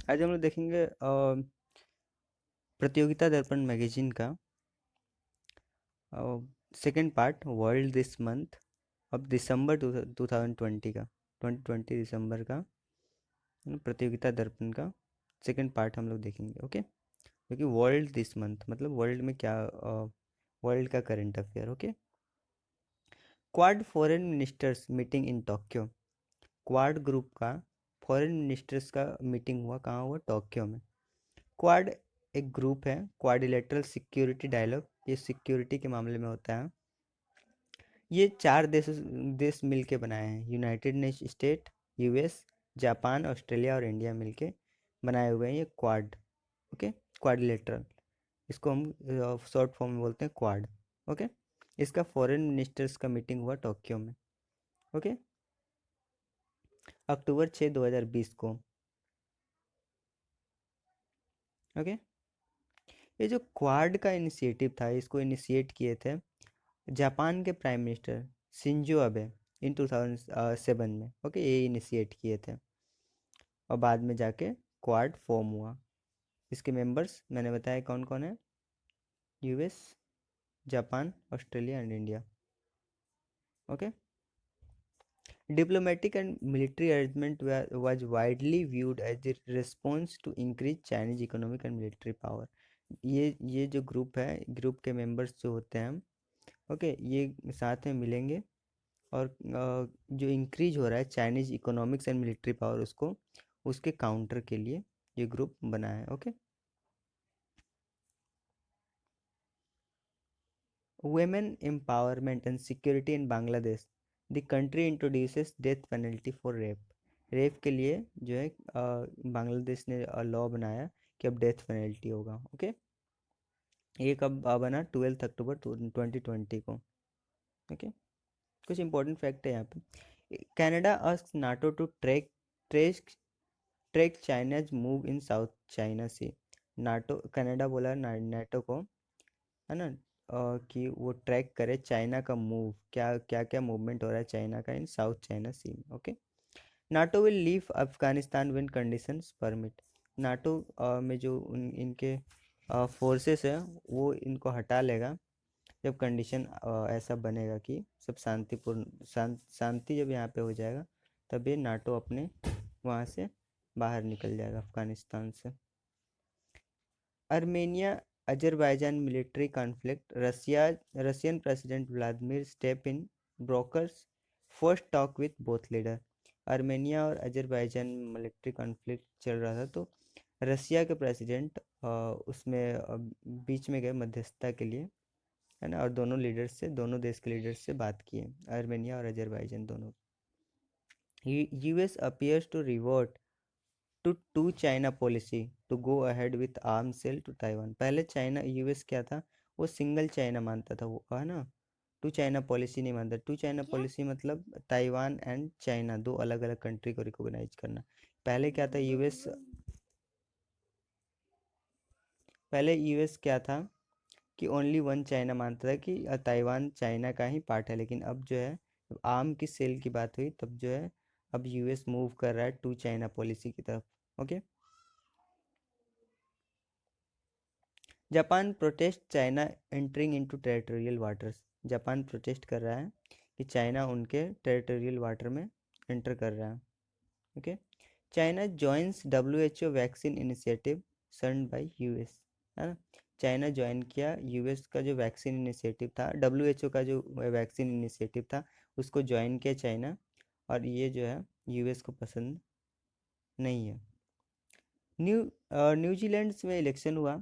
आज हम लोग देखेंगे प्रतियोगिता दर्पण मैगजीन का second part world this month. अब दिसंबर 2020 का 2020 दिसंबर का प्रतियोगिता दर्पण का सेकंड पार्ट हम लोग देखेंगे। ओके, क्योंकि वर्ल्ड दिस मंथ मतलब वर्ल्ड में क्या, वर्ल्ड का current affair. Okay, quad foreign ministers meeting in Tokyo. Quad group का फॉरेन मिनिस्टर्स का मीटिंग हुआ, कहाँ हुआ? टोक्यो में। क्वाड एक ग्रुप है, क्वाड्रिलेटरल सिक्योरिटी डायलॉग, ये सिक्योरिटी के मामले में होता है। ये 4 देश मिल के बनाए हैं, United nation state, US, Japan, Australia और इंडिया मिलके बनाए हुए हैं ये क्वाड। ओके, क्वाड्रिलेटरल, इसको हम शॉर्ट फॉर्म में बोलते हैं क्वाड। ओके, इसका फॉरेन मिनिस्टर्स का मीटिंग हुआ टोक्यो में। ओके, अक्टूबर 6 2020 को। ओके, ये जो क्वाड का इनिशिएटिव था, इसको इनिशिएट किए थे जापान के प्राइम मिनिस्टर शिंजो अबे इन 2007 में। ओके, ये इनिशिएट किए थे और बाद में जाके क्वाड फॉर्म हुआ। इसके मेंबर्स मैंने बताया कौन कौन है, US, Japan, Australia and India. Okay, diplomatic and military arrangement was widely viewed as a response to increased Chinese economic and military power। ये जो ग्रुप है, ग्रुप के मेंबर्स जो होते हैं, ओके, ये साथ में मिलेंगे और जो इंक्रीज हो रहा है Chinese economics and military power, उसको उसके काउंटर के लिए ये ग्रुप बना है। Okay, women empowerment and security in Bangladesh. The country introduces death penalty for rape. Rape के लिए जो है बांग्लादेश ने लॉ बनाया कि अब डेथ पेनल्टी होगा। ओके, ये कब बना? 12 अक्टूबर 2020 को। ओके, कुछ इंपॉर्टेंट फैक्ट है यहाँ पे। Canada asks NATO to trek track China's move in South China Sea. NATO, Canada बोला नाटो को, है ना, कि वो ट्रैक करे चाइना का मूव, क्या क्या क्या मूवमेंट हो रहा है चाइना का इन साउथ चाइना सी में। Okay, NATO will leave Afghanistan when conditions permit. NATO में जो इनके फोर्सेस है वो इनको हटा लेगा जब कंडीशन ऐसा बनेगा कि सब शांतिपूर्ण, शांति जब यहाँ पे हो जाएगा, तब ये नाटो अपने वहाँ से बाहर निकल जाएगा अफगानिस्तान से। Armenia Azerbaijan military conflict, Russian president Vladimir step in brokers first talk with both leader. Armenia और अजरबैजान मिलिट्री कॉन्फ्लिक्ट चल रहा था, तो रसिया के प्रेसिडेंट उसमें बीच में गए मध्यस्थता के लिए, है ना, और दोनों लीडर्स से, दोनों देश के लीडर्स से बात किए, अर्मेनिया और अजरबैजान दोनों। US appears to revert to China policy to go ahead with arm sale to Taiwan. पहले चाइना, यूएस क्या था, वो सिंगल चाइना मानता था, वो, है ना, टू चाइना पॉलिसी नहीं मानता। टू चाइना पॉलिसी मतलब ताइवान एंड चाइना, दो अलग अलग कंट्री को रिकॉग्नाइज करना। पहले क्या था यूएस, पहले यूएस क्या था कि ओनली वन चाइना मानता था कि ताइवान चाइना का ही पार्ट है। लेकिन अब जो है, जब आर्म की सेल की बात हुई, तब जो है अब यूएस मूव कर रहा है टू चाइना पॉलिसी की तरफ। Okay, Japan protest China entering into territorial waters. Japan protest कर रहा है कि चाइना उनके टेरिटोरियल वाटर में एंटर कर रहा है। Okay, China joins WHO vaccine initiative shun by US, है ना, चाइना ज्वाइन किया यूएस का जो वैक्सीन इनिशिएटिव था, डब्ल्यूएचओ का जो वैक्सीन इनिशिएटिव था, उसको ज्वाइन किया चाइना, और ये जो है यूएस को पसंद नहीं है। न्यूजीलैंड में इलेक्शन हुआ,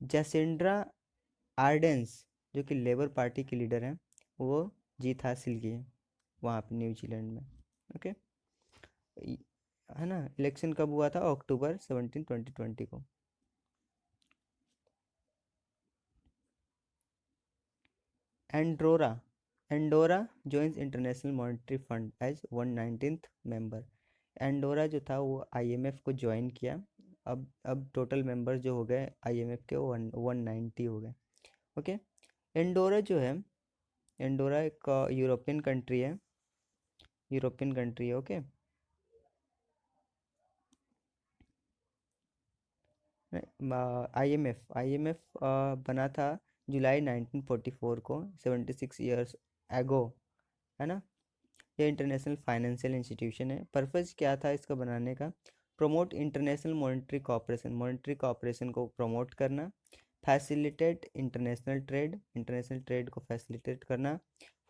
जैसेंड्रा आर्डेंस जो कि लेबर पार्टी के लीडर हैं, वो जीत हासिल किए वहाँ पे न्यूजीलैंड में। ओके, है ना, इलेक्शन कब हुआ था? अक्टूबर 17 2020 को। Andorra Andorra joins International Monetary Fund as 119th member. Andorra जो था वो आईएमएफ को ज्वाइन किया। अब टोटल मेंबर जो हो गए आईएमएफ के, वो 190 हो गए। ओके, एंडोरा जो है, एंडोरा एक यूरोपियन कंट्री है, यूरोपियन कंट्री है। ओके, आईएमएफ बना था जुलाई 1944 को, 76 ईयर्स एगो, है ना। ये इंटरनेशनल फाइनेंशियल इंस्टीट्यूशन है। पर्पज़ क्या था इसका बनाने का? प्रमोट इंटरनेशनल मॉनेटरी कॉपरेशन को प्रमोट करना, फैसिलिटेट इंटरनेशनल ट्रेड को फैसिलिटेट करना,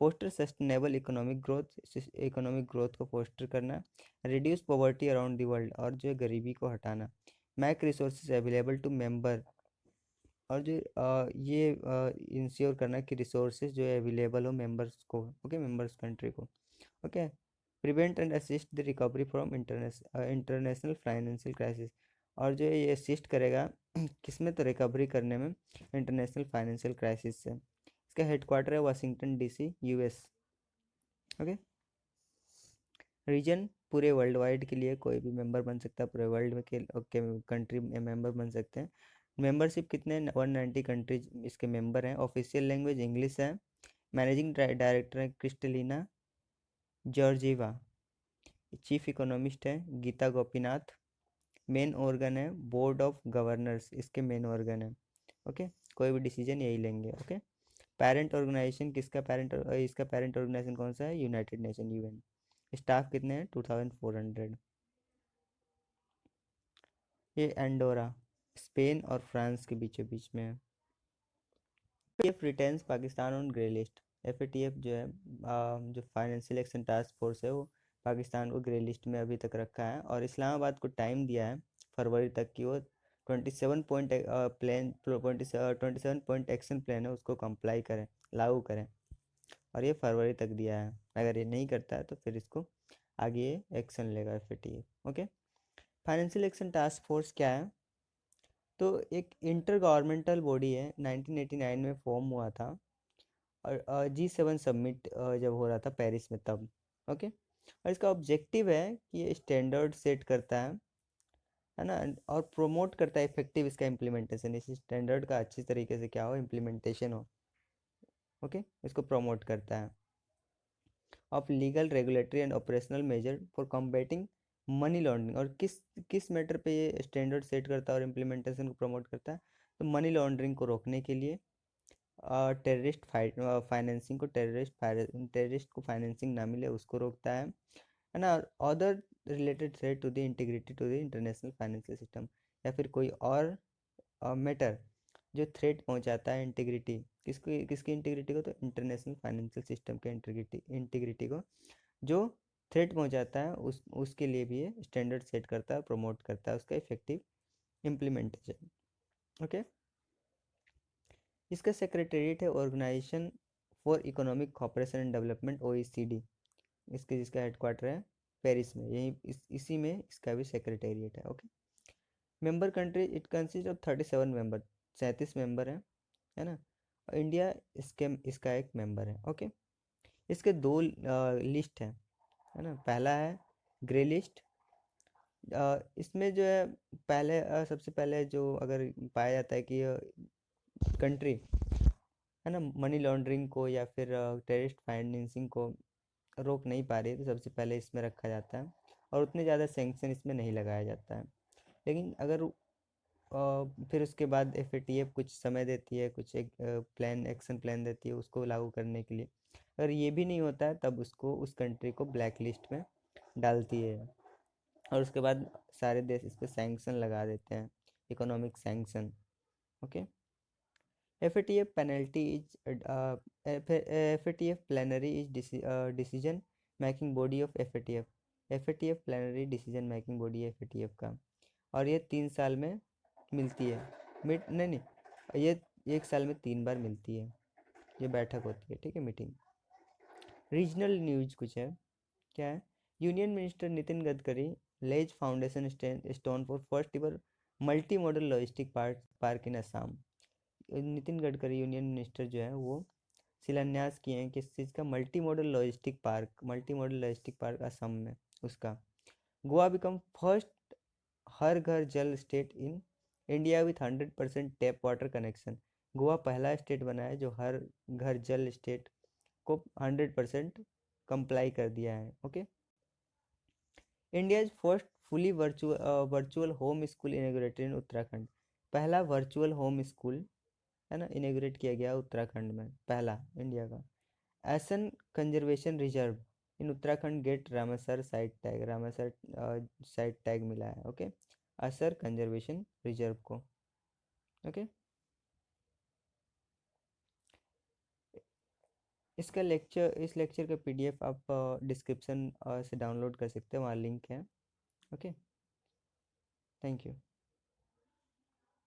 फोस्टर सस्टेनेबल इकोनॉमिक ग्रोथ को फोस्टर करना, reduce poverty around the world, और जो है गरीबी को हटाना, make resources available to member, और जो ये इंश्योर करना कि रिसोर्सेज जो है अवेलेबल हो मेंबर्स को, ओके, मेंबर्स कंट्री को, okay. Prevent and assist the recovery from international financial crisis, और जो है ये असिस्ट करेगा किसमें, तो रिकवरी करने में इंटरनेशनल फाइनेंशियल क्राइसिस से। इसका हेडक्वार्टर है Washington DC, US, okay. Region पूरे वर्ल्ड वाइड के लिए कोई भी मेंबर बन सकता है, पूरे वर्ल्ड में के कंट्री में मेंबर बन सकते हैं। मेंबरशिप कितने, 190 कंट्रीज इसके मेंबर हैं। ऑफिशियल लैंग्वेज इंग्लिश है। मैनेजिंग डायरेक्टर है क्रिस्टलिना जॉर्जीवा। चीफ इकोनॉमिस्ट है गीता गोपीनाथ। मेन ऑर्गन है बोर्ड ऑफ गवर्नर्स, इसके मेन ऑर्गन है, ओके। कोई भी डिसीजन यही लेंगे, ओके। पेरेंट ऑर्गेनाइजेशन किसका, इसका पेरेंट ऑर्गेनाइजेशन कौन सा है, यूनाइटेड नेशन, यूएन। स्टाफ कितने हैं, 2400। ये एंडोरा स्पेन और फ्रांस के बीचों बीच में है। F रिटेंस Pakistan on grey list. FATF जो है जो फाइनेंशियल एक्शन टास्क फोर्स है, वो पाकिस्तान को ग्रे लिस्ट में अभी तक रखा है, और इस्लामाबाद को टाइम दिया है फरवरी तक की वो 27 point plan 27 point action plan है उसको कंप्लाई करें, लागू करें, और ये फरवरी तक दिया है। अगर ये नहीं करता है तो फिर इसको आगे एक्शन लेगा FATF, okay. Financial action task force क्या है, तो एक इंटर गवर्नमेंटल बॉडी है, 1989 में फॉर्म हुआ था, और G7 समिट जब हो रहा था पेरिस में तब, ओके। और इसका ऑब्जेक्टिव है कि ये स्टैंडर्ड सेट करता है ना, और प्रोमोट करता है इफेक्टिव इसका इम्प्लीमेंटेशन, इस स्टैंडर्ड का अच्छी तरीके से क्या हो, इम्प्लीमेंटेशन हो, ओके। इसको प्रमोट करता है। Of legal regulatory and operational measure for combating money laundering, और किस मैटर पे ये स्टैंडर्ड सेट करता है और इम्प्लीमेंटेशन को प्रमोट करता है, तो मनी लॉन्ड्रिंग को रोकने के लिए, टेररिस्ट फाइनेंसिंग को, टेररिस्ट को फाइनेंसिंग ना मिले उसको रोकता है ना, other related threat to the integrity to the international financial system, या फिर कोई और मैटर जो थ्रेट पहुंचाता है इंटीग्रिटी, किसकी इंटीग्रिटी को, तो इंटरनेशनल फाइनेंशियल सिस्टम के इंटीग्रिटी को जो थ्रेट पहुंचाता है, उसके लिए भी ये स्टैंडर्ड सेट करता है, प्रमोट करता है उसका इफेक्टिव इम्प्लीमेंटेशन, ओके। इसका सेक्रेटेरिएट है organisation for economic cooperation and development, OECD, इसके जिसका हेडक्वार्टर है पेरिस में, यही इसी में इसका भी सेक्रेटेरिएट है, okay. Member country, it consist of 37 member, 37 member हैं, है ना। इंडिया इसका एक मेंबर है, ओके। इसके दो लिस्ट है ना। पहला है ग्रे लिस्ट, इसमें जो है पहले सबसे पहले जो अगर पाया जाता है कि कंट्री, है ना, मनी लॉन्ड्रिंग को या फिर टेररिस्ट फाइनेंसिंग को रोक नहीं पा रही है, तो सबसे पहले इसमें रखा जाता है, और उतने ज़्यादा सैंक्शन इसमें नहीं लगाया जाता है। लेकिन अगर फिर उसके बाद एफएटीएफ कुछ समय देती है, कुछ एक एक्शन प्लान देती है उसको लागू करने के लिए, अगर ये भी नहीं होता है तब उसको, उस कंट्री को ब्लैक लिस्ट में डालती है, और उसके बाद सारे देश इस पर सैंक्शन लगा देते हैं, economic sanction, okay. FATF penalty is FATF plenary is decision making body of FATF, FATF plenary decision making body है FATF का, और ये 3 साल में मिलती है, नहीं, ये 1 साल में 3 बार मिलती है, ये बैठक होती है, ठीक है, मीटिंग। रीजनल न्यूज कुछ है, क्या है, union minister Nitin Gadkari lays foundation stone for first ever multi modal logistic park in Assam. Nitin Gadkari union minister जो है वो शिलान्यास किए हैं किस चीज़ का, multi modal logistic park Assam में उसका। Goa become first Har Ghar Jal state in India with 100% tap water connection. Goa पहला स्टेट बना है जो हर घर जल स्टेट को 100% कंप्लाई कर दिया है, okay. India first fully virtual home school inaugurated इन उत्तराखंड। पहला वर्चुअल होम स्कूल है ना इनॉग्रेट किया गया उत्तराखंड में, पहला इंडिया का। Asan conservation reserve in Uttarakhand get Ramsar site tag, Ramsar site tag मिला है। ओके, असर कंजर्वेशन रिजर्व को। ओके, इसका लेक्चर, इस लेक्चर का पीडीएफ आप डिस्क्रिप्शन से डाउनलोड कर सकते हैं, वहाँ लिंक है। Okay, thank you.